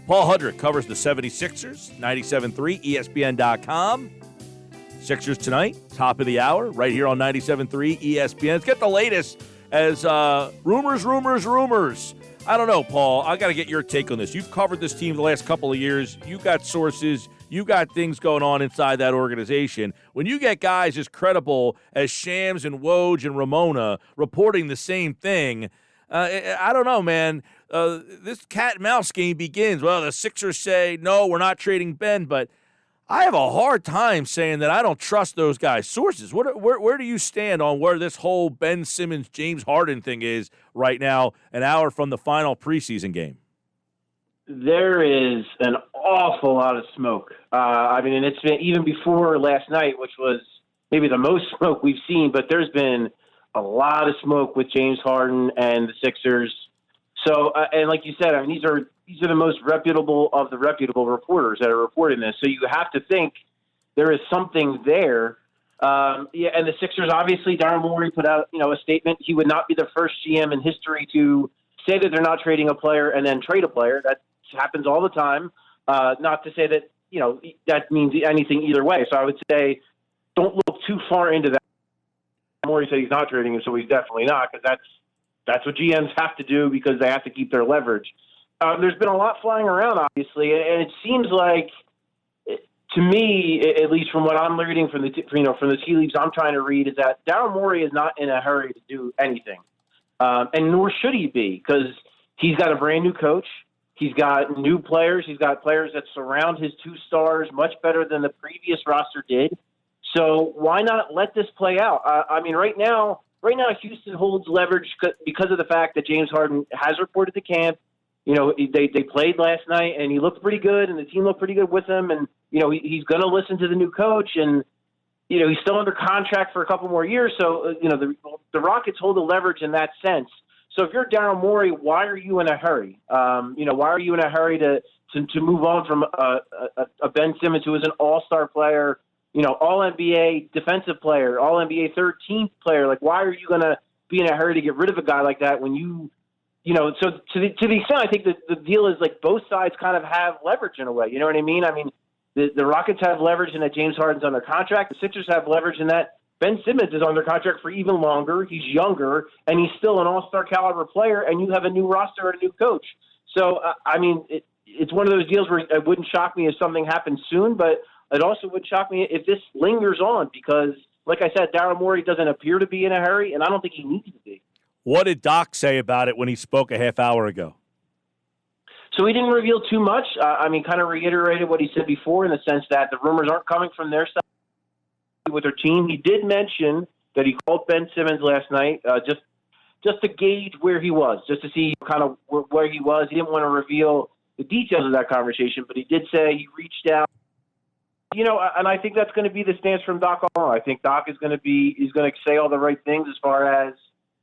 Paul Hudrick covers the 76ers, 97.3, ESPN.com. Sixers tonight, top of the hour, right here on 97.3 ESPN. Let's get the latest as rumors. I don't know, Paul. I got to get your take on this. You've covered this team the last couple of years. You got sources. You got things going on inside that organization. When you get guys as credible as Shams and Woj and Ramona reporting the same thing, I don't know, man. This cat and mouse game begins. Well, the Sixers say, no, we're not trading Ben, but I have a hard time saying that I don't trust those guys' sources. Where do you stand on where this whole Ben Simmons, James Harden thing is right now, an hour from the final preseason game? There is an awful lot of smoke. And it's been even before last night, which was maybe the most smoke we've seen, but there's been a lot of smoke with James Harden and the Sixers. So, and like you said, these are the most reputable of the reputable reporters that are reporting this. So you have to think there is something there. And the Sixers, obviously, Daryl Morey put out, a statement. He would not be the first GM in history to say that they're not trading a player and then trade a player. That happens all the time. Not to say that, that means anything either way. So I would say don't look too far into that. Morey said he's not trading him, so he's definitely not, because that's what GMs have to do because they have to keep their leverage. There's been a lot flying around, obviously, and it seems like, to me, at least from what I'm reading from the tea leaves I'm trying to read, is that Daryl Morey is not in a hurry to do anything, and nor should he be, because he's got a brand new coach, he's got new players, he's got players that surround his two stars much better than the previous roster did. So why not let this play out? Right now, Houston holds leverage because of the fact that James Harden has reported to camp. They played last night, and he looked pretty good, and the team looked pretty good with him. And, he's going to listen to the new coach, and, he's still under contract for a couple more years. So, the Rockets hold the leverage in that sense. So if you're Daryl Morey, why are you in a hurry? Why are you in a hurry to move on from a Ben Simmons, who is an all-star player, all-NBA defensive player, all-NBA 13th player? Like, why are you going to be in a hurry to get rid of a guy like that when so to the extent I think that the deal is like both sides kind of have leverage in a way. You know what I mean? The Rockets have leverage in that James Harden's under contract. The Sixers have leverage in that Ben Simmons is under contract for even longer. He's younger, and he's still an all-star caliber player, and you have a new roster and a new coach. So, it's one of those deals where it wouldn't shock me if something happened soon, but it also would shock me if this lingers on because, like I said, Daryl Morey doesn't appear to be in a hurry, and I don't think he needs to be. What did Doc say about it when he spoke a half hour ago? So he didn't reveal too much. Kind of reiterated what he said before in the sense that the rumors aren't coming from their side with their team. He did mention that he called Ben Simmons last night just to gauge where he was, just to see kind of where he was. He didn't want to reveal the details of that conversation, but he did say he reached out. And I think that's going to be the stance from Doc all along. I think Doc he's going to say all the right things as far as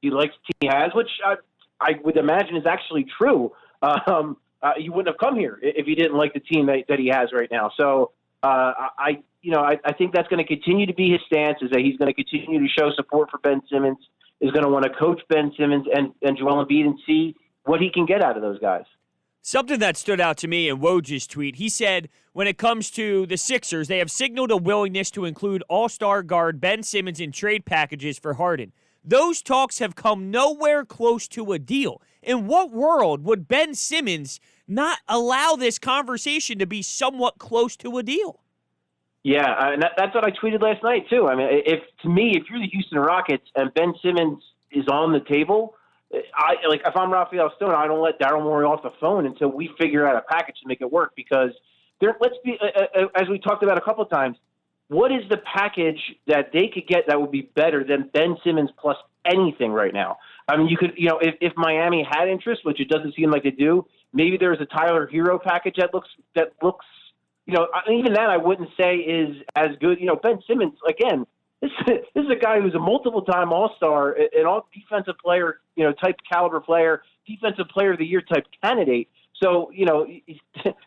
he likes the team he has, which I would imagine is actually true. He wouldn't have come here if he didn't like the team that he has right now. So I think that's going to continue to be his stance, is that he's going to continue to show support for Ben Simmons, is going to want to coach Ben Simmons and Joel Embiid and see what he can get out of those guys. Something that stood out to me in Woj's tweet, he said, when it comes to the Sixers, they have signaled a willingness to include all-star guard Ben Simmons in trade packages for Harden. Those talks have come nowhere close to a deal. In what world would Ben Simmons not allow this conversation to be somewhat close to a deal? Yeah, and that's what I tweeted last night, too. If you're the Houston Rockets and Ben Simmons is on the table, if I'm Raphael Stone, I don't let Daryl Morey off the phone until we figure out a package to make it work. Because let's be, as we talked about a couple of times, what is the package that they could get that would be better than Ben Simmons plus anything right now? You could, if Miami had interest, which it doesn't seem like they do, maybe there's a Tyler Hero package that looks, even that I wouldn't say is as good. Ben Simmons, again, this is a guy who's a multiple-time All-Star, an all-defensive player, type caliber player, defensive player of the year type candidate. So,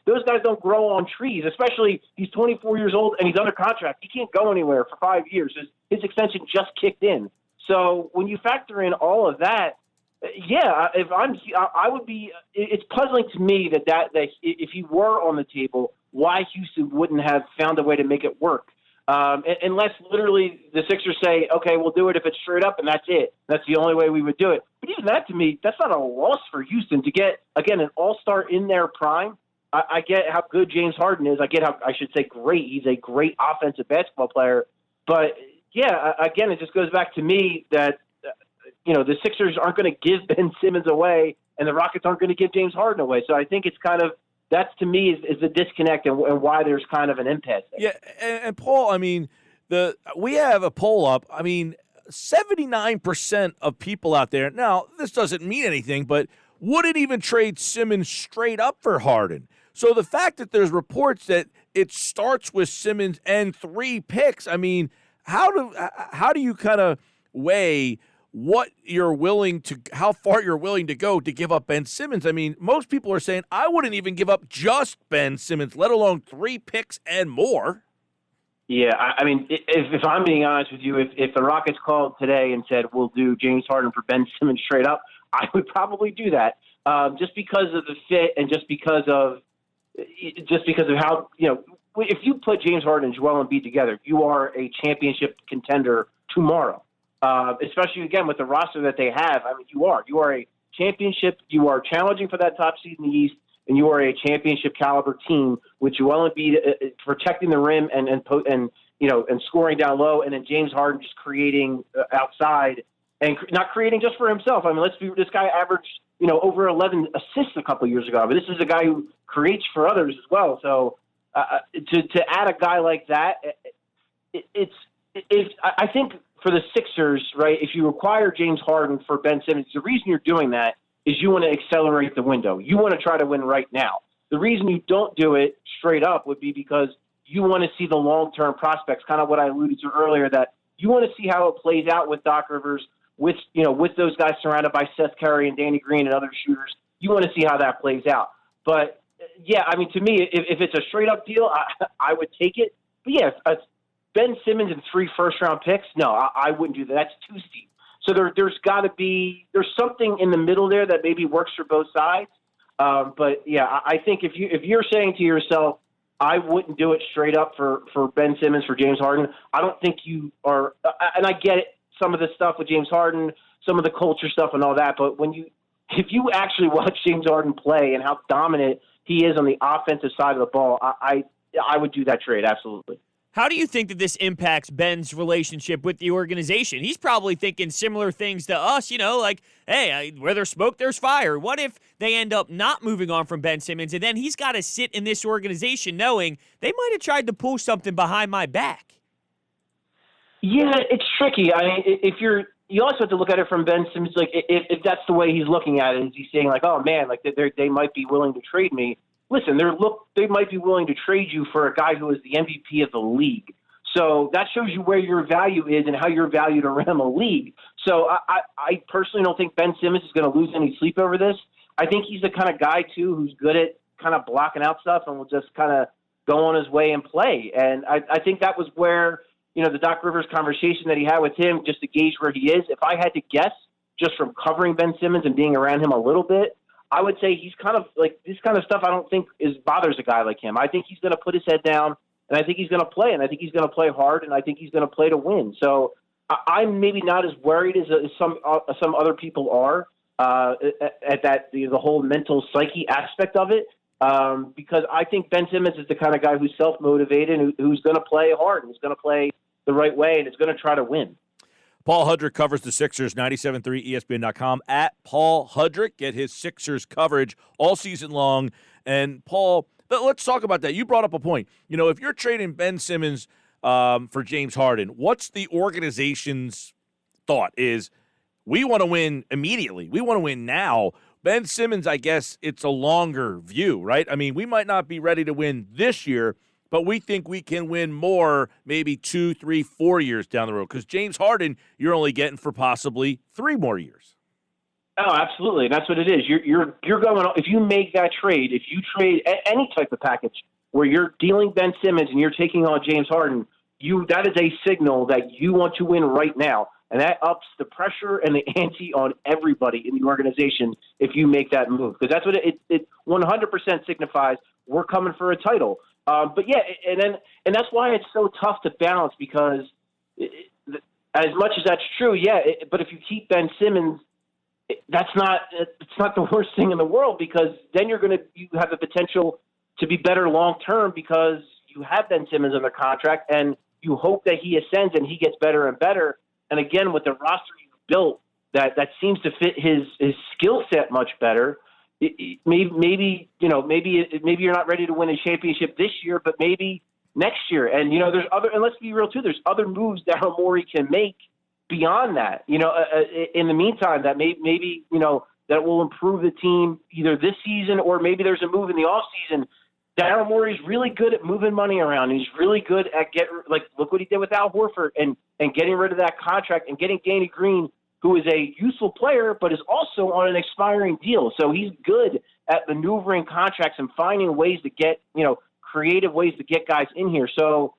those guys don't grow on trees, especially he's 24 years old and he's under contract. He can't go anywhere for 5 years. His extension just kicked in. So when you factor in all of that, Yeah, I would be. It's puzzling to me that if he were on the table, why Houston wouldn't have found a way to make it work. Unless literally the Sixers say, okay, we'll do it if it's straight up, and that's it. That's the only way we would do it. But even that, to me, that's not a loss for Houston to get, again, an all-star in their prime. I get how good James Harden is. I get how, I should say, great. He's a great offensive basketball player. But, yeah, again, it just goes back to me that, the Sixers aren't going to give Ben Simmons away, and the Rockets aren't going to give James Harden away. So I think it's kind of, that's to me is the disconnect and why there's kind of an impasse there. Yeah, and Paul, I mean, we have a poll up. I mean, 79% of people out there, now this doesn't mean anything, but wouldn't even trade Simmons straight up for Harden. So the fact that there's reports that it starts with Simmons and 3 picks, I mean, how do you kind of weigh how far you're willing to go to give up Ben Simmons? I mean, most people are saying, I wouldn't even give up just Ben Simmons, let alone 3 picks and more. Yeah, I mean, if I'm being honest with you, if the Rockets called today and said, we'll do James Harden for Ben Simmons straight up, I would probably do that just because of the fit and just because of how, if you put James Harden and Joel Embiid together, you are a championship contender tomorrow. Especially, again, with the roster that they have. I mean, you are a championship. You are challenging for that top seed in the East, and you are a championship caliber team with Joel Embiid protecting the rim and scoring down low, and then James Harden just creating outside and not creating just for himself. I mean, this guy averaged over 11 assists a couple of years ago, but this is a guy who creates for others as well. So to add a guy like that, I think. For the Sixers, right, if you acquire James Harden for Ben Simmons, the reason you're doing that is you want to accelerate the window. You want to try to win right now. The reason you don't do it straight up would be because you want to see the long-term prospects, kind of what I alluded to earlier, that you want to see how it plays out with Doc Rivers, with those guys surrounded by Seth Curry and Danny Green and other shooters. You want to see how that plays out. But, yeah, I mean, to me, if it's a straight-up deal, I would take it. But, yeah, Ben Simmons and 3 first-round picks? No, I wouldn't do that. That's too steep. So there's got to be – there's something in the middle there that maybe works for both sides. But, yeah, I think if you're saying to yourself, I wouldn't do it straight up for Ben Simmons, for James Harden, I don't think you are – and I get it, some of the stuff with James Harden, some of the culture stuff and all that, but if you actually watch James Harden play and how dominant he is on the offensive side of the ball, I would do that trade, absolutely. How do you think that this impacts Ben's relationship with the organization? He's probably thinking similar things to us, like, hey, where there's smoke, there's fire. What if they end up not moving on from Ben Simmons, and then he's got to sit in this organization knowing they might have tried to pull something behind my back? Yeah, it's tricky. I mean, you also have to look at it from Ben Simmons, like, if that's the way he's looking at it, is he's saying, like, oh, man, like, they might be willing to trade me. Listen, they might be willing to trade you for a guy who is the MVP of the league. So that shows you where your value is and how you're valued around the league. So I personally don't think Ben Simmons is going to lose any sleep over this. I think he's the kind of guy, too, who's good at kind of blocking out stuff and will just kind of go on his way and play. And I think that was where, the Doc Rivers conversation that he had with him, just to gauge where he is. If I had to guess, just from covering Ben Simmons and being around him a little bit, I would say he's kind of like this kind of stuff I don't think bothers a guy like him. I think he's going to put his head down, and I think he's going to play, and I think he's going to play hard, and I think he's going to play to win. So I'm maybe not as worried as some other people are at that the whole mental psyche aspect of it, because I think Ben Simmons is the kind of guy who's self-motivated, and who's going to play hard, and who's going to play the right way, and is going to try to win. Paul Hudrick covers the Sixers, 97.3 ESPN.com. At Paul Hudrick, get his Sixers coverage all season long. And, Paul, let's talk about that. You brought up a point. If you're trading Ben Simmons for James Harden, what's the organization's thought is we want to win immediately. We want to win now. Ben Simmons, I guess it's a longer view, right? I mean, we might not be ready to win this year, but we think we can win more maybe 2, 3, 4 years down the road. Because James Harden, you're only getting for possibly 3 more years. Oh, absolutely. And that's what it is. You're going, if you make that trade, if you trade any type of package where you're dealing Ben Simmons and you're taking on James Harden, that is a signal that you want to win right now. And that ups the pressure and the ante on everybody in the organization if you make that move. Because that's what it 100% signifies. We're coming for a title. But yeah, and that's why it's so tough to balance, because as much as that's true, but if you keep Ben Simmons, it's not the worst thing in the world, because then you have the potential to be better long term, because you have Ben Simmons under contract and you hope that he ascends and he gets better and better. And again, with the roster you've built that seems to fit his skill set much better. Maybe you're not ready to win a championship this year, but maybe next year. And and let's be real too, there's other moves that Morey can make beyond that. In the meantime, that maybe that will improve the team either this season, or maybe there's a move in the off season. Daryl Morey's really good at moving money around. He's really good at look what he did with Al Horford and getting rid of that contract and getting Danny Green, who is a useful player, but is also on an expiring deal. So he's good at maneuvering contracts and finding ways to get, creative ways to get guys in here. So,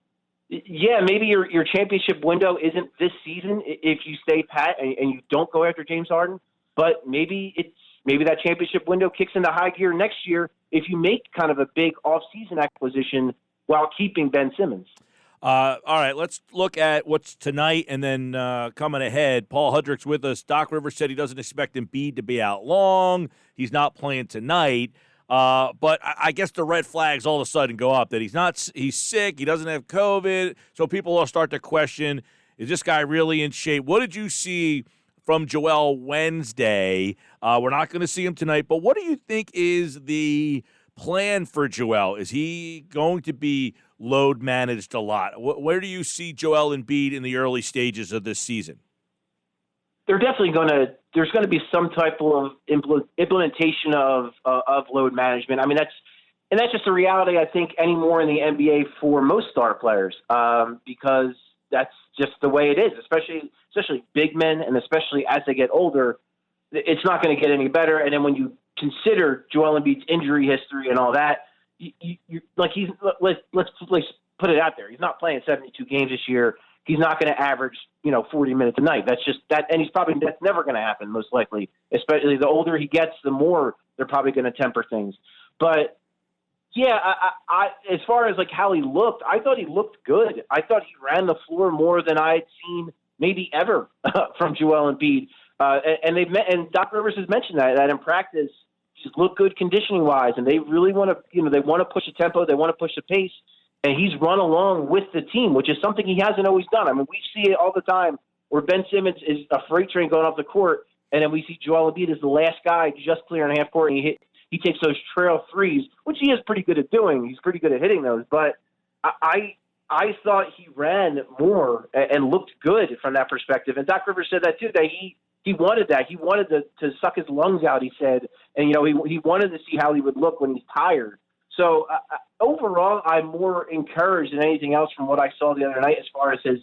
yeah, maybe your championship window isn't this season if you stay pat and you don't go after James Harden, but maybe that championship window kicks into high gear next year if you make kind of a big off-season acquisition while keeping Ben Simmons. All right, let's look at what's tonight and then coming ahead. Paul Hudrick's with us. Doc Rivers said he doesn't expect Embiid to be out long. He's not playing tonight. But I guess the red flags all of a sudden go up that he's sick, he doesn't have COVID. So people will start to question, is this guy really in shape? What did you see from Joel Wednesday? We're not going to see him tonight, but what do you think is the plan for Joel? Is he going to be load managed a lot? Where do you see Joel Embiid in the early stages of this season? There's going to be some type of implementation of load management. I mean, that's just a reality, I think, anymore in the NBA for most star players, because that's just the way it is, especially big men, and especially as they get older, it's not going to get any better. And then when you consider Joel Embiid's injury history and all that, let's put it out there. He's not playing 72 games this year. He's not going to average, 40 minutes a night. That's just that, and that's never going to happen, most likely. Especially the older he gets, the more they're probably going to temper things. But yeah, I as far as how he looked, I thought he looked good. I thought he ran the floor more than I had seen maybe ever from Joel Embiid. And Doc Rivers has mentioned that in practice, he's looked good conditioning wise, and they really want to, they want to push the tempo, they want to push the pace. And he's run along with the team, which is something he hasn't always done. I mean, we see it all the time where Ben Simmons is a freight train going off the court, and then we see Joel Embiid as the last guy just clearing half court, and he takes those trail threes, which he is pretty good at doing. He's pretty good at hitting those. But I thought he ran more and looked good from that perspective. And Doc Rivers said that too, that he wanted that. He wanted to suck his lungs out, he said. And, he wanted to see how he would look when he's tired. So overall, I'm more encouraged than anything else from what I saw the other night as far as his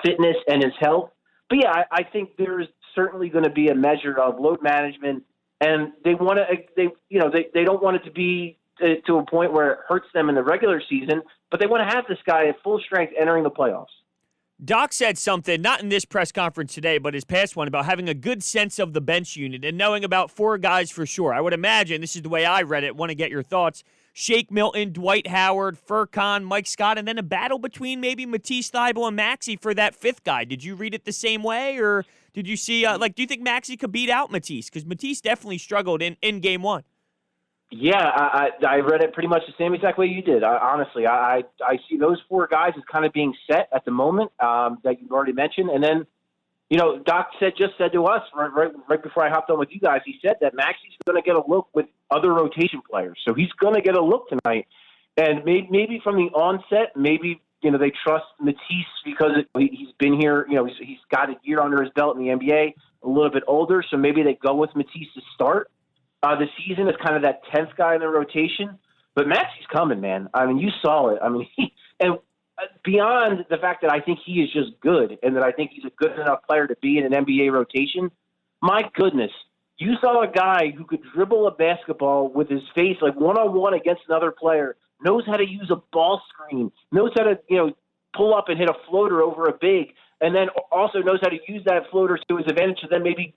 fitness and his health. But yeah, I think there's certainly going to be a measure of load management, and they want to, they don't want it to be to a point where it hurts them in the regular season, but they want to have this guy at full strength entering the playoffs. Doc said something, not in this press conference today, but his past one, about having a good sense of the bench unit and knowing about four guys for sure. I would imagine, this is the way I read it, want to get your thoughts, Shake Milton, Dwight Howard, Furkan, Mike Scott, and then a battle between maybe Matisse Thybulle and Maxey for that fifth guy. Did you read it the same way, or did you see, do you think Maxey could beat out Matisse? Because Matisse definitely struggled in game one. Yeah, I read it pretty much the same exact way you did. Honestly, I see those four guys as kind of being set at the moment that you've already mentioned. And then, Doc just said to us right before I hopped on with you guys, he said that Maxey's going to get a look with other rotation players. So he's going to get a look tonight. And maybe from the onset, maybe, they trust Matisse because he's been here, he's got a year under his belt in the NBA, a little bit older. So maybe they go with Matisse to start the season as kind of that 10th guy in the rotation. But Maxey's coming, man. I mean, you saw it. I mean, beyond the fact that I think he is just good and that I think he's a good enough player to be in an NBA rotation, my goodness, you saw a guy who could dribble a basketball with his face, like one-on-one against another player, knows how to use a ball screen, knows how to, pull up and hit a floater over a big. and then also knows how to use that floater to his advantage to then maybe,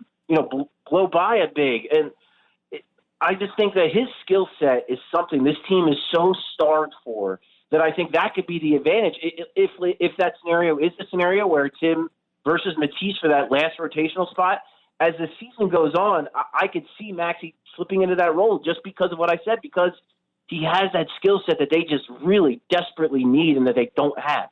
blow by a big. And I just think that his skill set is something this team is so starved for that I think that could be the advantage. If that scenario is the scenario where it's him versus Matisse for that last rotational spot, as the season goes on, I could see Maxey slipping into that role just because of what I said, because he has that skill set that they just really desperately need and that they don't have.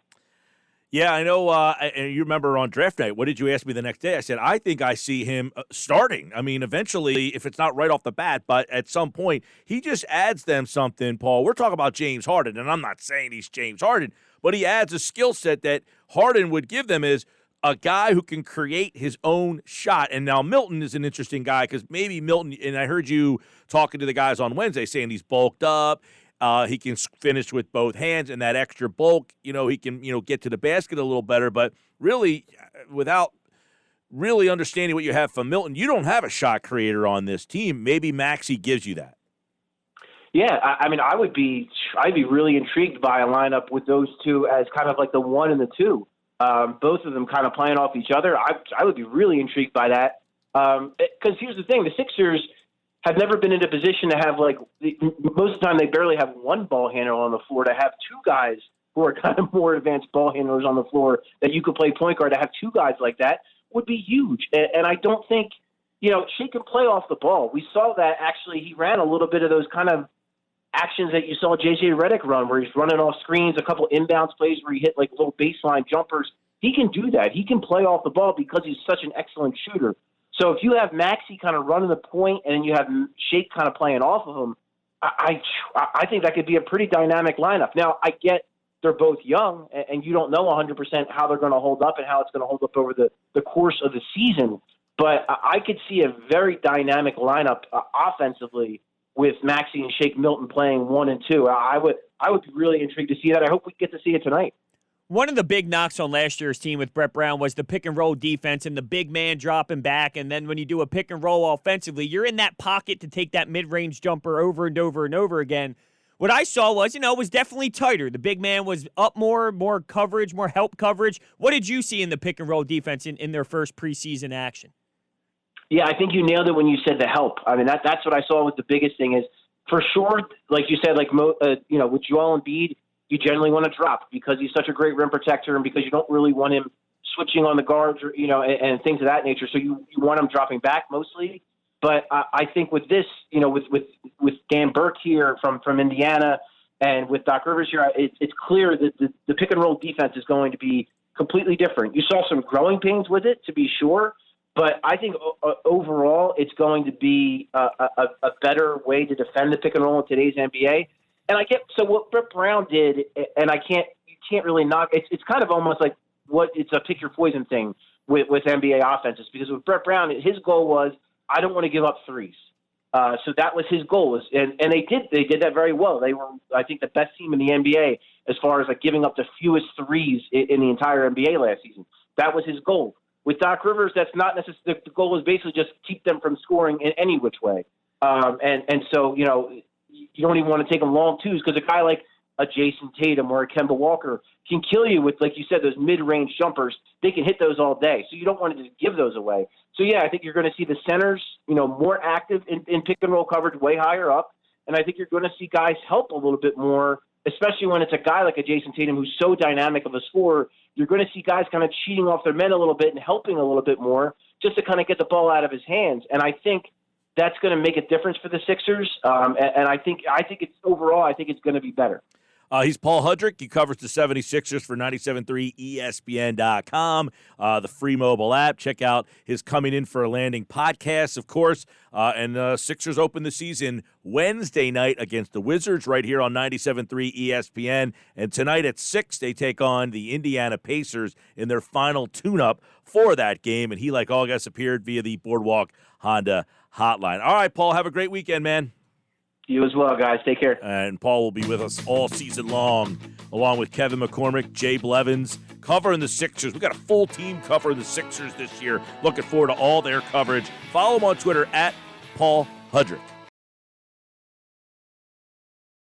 Yeah, I know. And you remember on draft night, what did you ask me the next day? I said, I think I see him starting. I mean, eventually, if it's not right off the bat, but at some point, he just adds them something, Paul. We're talking about James Harden, and I'm not saying he's James Harden, but he adds a skill set that Harden would give them is a guy who can create his own shot. And now Milton is an interesting guy because maybe Milton, and I heard you talking to the guys on Wednesday saying he's bulked up. He can finish with both hands, and that extra bulk, he can, get to the basket a little better. But really, without really understanding what you have from Milton, you don't have a shot creator on this team. Maybe Maxey gives you that. Yeah, I'd be really intrigued by a lineup with those two as kind of like the 1 and the 2. Both of them kind of playing off each other. I would be really intrigued by that. Because here's the thing, the Sixers have never been in a position to have, most of the time they barely have one ball handler on the floor. To have two guys who are kind of more advanced ball handlers on the floor that you could play point guard, to have two guys like that would be huge. And I don't think, Shea can play off the ball. We saw that actually he ran a little bit of those kind of actions that you saw J.J. Redick run, where he's running off screens, a couple inbounds plays where he hit little baseline jumpers. He can do that. He can play off the ball because he's such an excellent shooter. So if you have Maxey kind of running the point and then you have Shake kind of playing off of him, I think that could be a pretty dynamic lineup. Now, I get they're both young, and you don't know 100% how they're going to hold up and how it's going to hold up over the course of the season. But I could see a very dynamic lineup offensively with Maxey and Shake Milton playing 1 and 2. I would be really intrigued to see that. I hope we get to see it tonight. One of the big knocks on last year's team with Brett Brown was the pick-and-roll defense and the big man dropping back, and then when you do a pick-and-roll offensively, you're in that pocket to take that mid-range jumper over and over and over again. What I saw was, it was definitely tighter. The big man was up more coverage, more help coverage. What did you see in the pick-and-roll defense in their first preseason action? Yeah, I think you nailed it when you said the help. I mean, that's what I saw was the biggest thing is, for sure, like you said, with Joel Embiid, you generally want to drop because he's such a great rim protector and because you don't really want him switching on the guards or, and things of that nature. So you want him dropping back mostly. But I think with this, with Dan Burke here from Indiana and with Doc Rivers here, it's clear that the pick and roll defense is going to be completely different. You saw some growing pains with it, to be sure. But I think overall it's going to be a better way to defend the pick and roll in today's NBA. And so what Brett Brown did, and you can't really knock. It's kind of almost like it's a pick your poison thing with NBA offenses, because with Brett Brown, his goal was, I don't want to give up threes. So that was his goal, and they did that very well. They were, I think, the best team in the NBA as far as giving up the fewest threes in the entire NBA last season. That was his goal. With Doc Rivers, that's not necessarily. The goal was basically just keep them from scoring in any which way. And so you don't even want to take them long twos, because a guy like a Jason Tatum or a Kemba Walker can kill you with, like you said, those mid-range jumpers. They can hit those all day, so you don't want to just give those away. So, yeah, I think you're going to see the centers, more active in pick-and-roll coverage way higher up, and I think you're going to see guys help a little bit more, especially when it's a guy like a Jason Tatum who's so dynamic of a scorer. You're going to see guys kind of cheating off their men a little bit and helping a little bit more just to kind of get the ball out of his hands, and I think that's going to make a difference for the Sixers, and I think it's overall, I think it's going to be better. He's Paul Hudrick. He covers the 76ers for 97.3 ESPN.com, the free mobile app. Check out his Coming In for a Landing podcast, of course. And the Sixers open the season Wednesday night against the Wizards right here on 97.3 ESPN. And tonight at 6, they take on the Indiana Pacers in their final tune-up for that game. And he, like all guests, appeared via the Boardwalk Honda hotline. All right, Paul, have a great weekend, man. You as well, guys. Take care. And Paul will be with us all season long, along with Kevin McCormick, Jay Blevins, covering the Sixers. We got a full team covering the Sixers this year. Looking forward to all their coverage. Follow him on Twitter at Paul Hudrick.